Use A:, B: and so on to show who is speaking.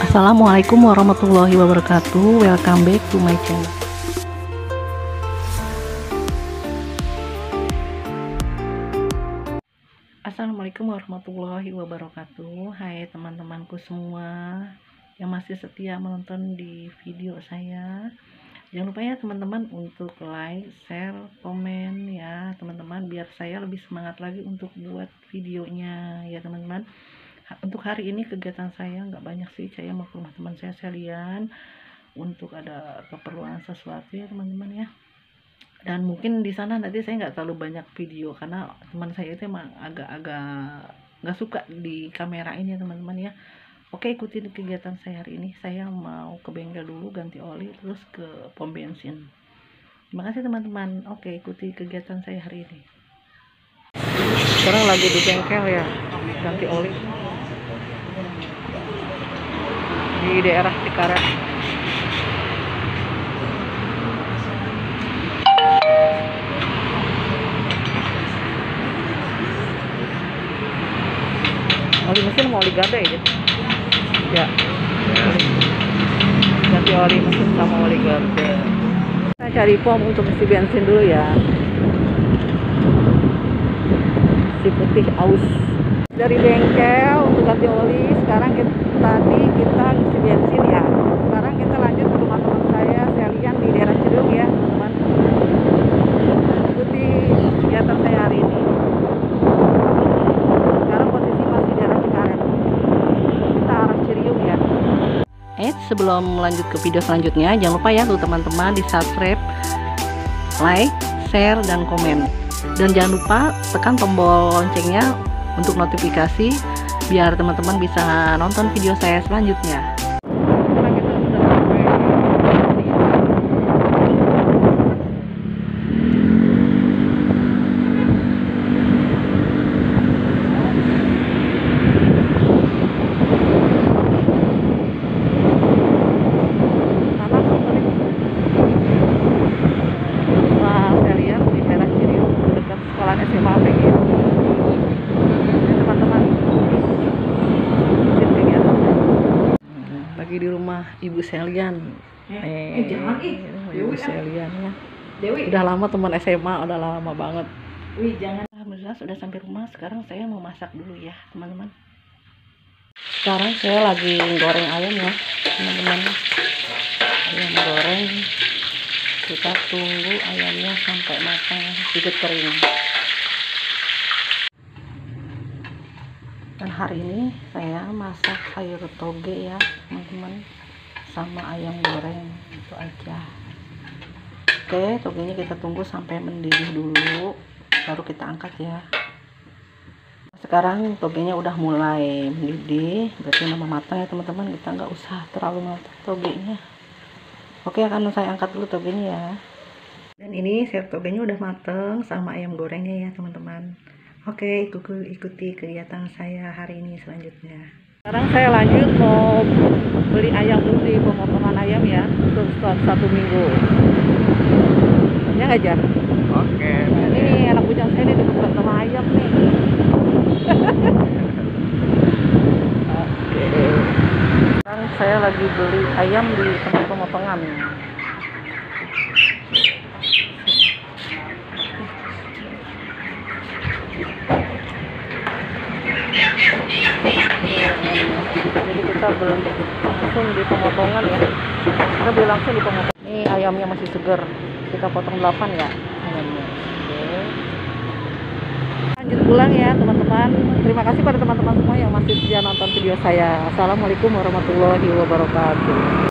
A: Assalamualaikum warahmatullahi wabarakatuh. Welcome back to my channel. Assalamualaikum warahmatullahi wabarakatuh. Hai teman-temanku semua yang masih setia menonton di video saya. Jangan lupa ya teman-teman untuk like, share, komen ya teman-teman, biar saya lebih semangat lagi untuk buat videonya ya teman-teman. Untuk hari ini kegiatan saya nggak banyak sih, saya mau ke rumah teman saya sekalian untuk ada keperluan sesuatu ya teman-teman ya. Dan mungkin di sana nanti saya nggak terlalu banyak video karena teman saya itu emang agak-agak nggak suka di kamera ini ya teman-teman ya. Oke, ikutin kegiatan saya hari ini. Saya mau ke bengkel dulu ganti oli, terus ke pom bensin. Terima kasih teman-teman. Oke, ikuti kegiatan saya hari ini. Sekarang lagi di bengkel ya, ganti oli di daerah Cikarang. Oli mesin mau oli garda ya? Ya. Ganti oli mesin sama oli garda. Saya cari pom untuk isi bensin dulu ya. Si putih aus. Dari bengkel untuk ganti oli. Sekarang tadi kita isi bensin ya. Sekarang kita lanjut ke rumah teman saya sekalian di daerah Cedung ya teman. Ikuti kegiatan saya hari ini. Sekarang posisi masih daerah Cikarang. Kita arah Ciriung ya. Sebelum lanjut ke video selanjutnya, jangan lupa ya tuh teman-teman di subscribe, like, share, dan komen. Dan jangan lupa tekan tombol loncengnya untuk notifikasi biar teman-teman bisa nonton video saya selanjutnya. Di rumah Ibu Selian. Ibu Selian ya. Dewi. Udah lama teman SMA, udah lama banget. Wih, jangan. Alhamdulillah sudah sampai rumah. Sekarang saya mau masak dulu ya, teman-teman. Sekarang saya lagi goreng ayam ya, teman-teman. Ayam goreng. Kita tunggu ayamnya sampai matang, sedikit kering. Dan hari ini saya masak sayur toge ya teman-teman, sama ayam goreng, itu aja. Oke, togenya kita tunggu sampai mendidih dulu baru kita angkat ya. Sekarang togenya udah mulai mendidih, berarti udah matang ya teman-teman. Kita nggak usah terlalu matang togenya. Oke, akan saya angkat dulu togenya ya. Dan ini sayur togenya udah mateng sama ayam gorengnya ya teman-teman. Oke, ikuti kegiatan saya hari ini selanjutnya. Sekarang saya lanjut mau beli ayam dulu di pemotongan ayam ya untuk stok 1 minggu. Ya nggak Jar?
B: Oke.
A: Nah, ini anak bujang saya nih dekat sama ayam nih. Oke. Sekarang saya lagi beli ayam di tempat pemotongan. Jadi kita beli langsung di pemotongan ya. Kita beli langsung di pemotongan. Ini ayamnya masih segar. Kita potong 8 ya ayamnya. Oke. Lanjut pulang ya teman-teman. Terima kasih pada teman-teman semua yang masih setia nonton video saya. Assalamualaikum warahmatullahi wabarakatuh.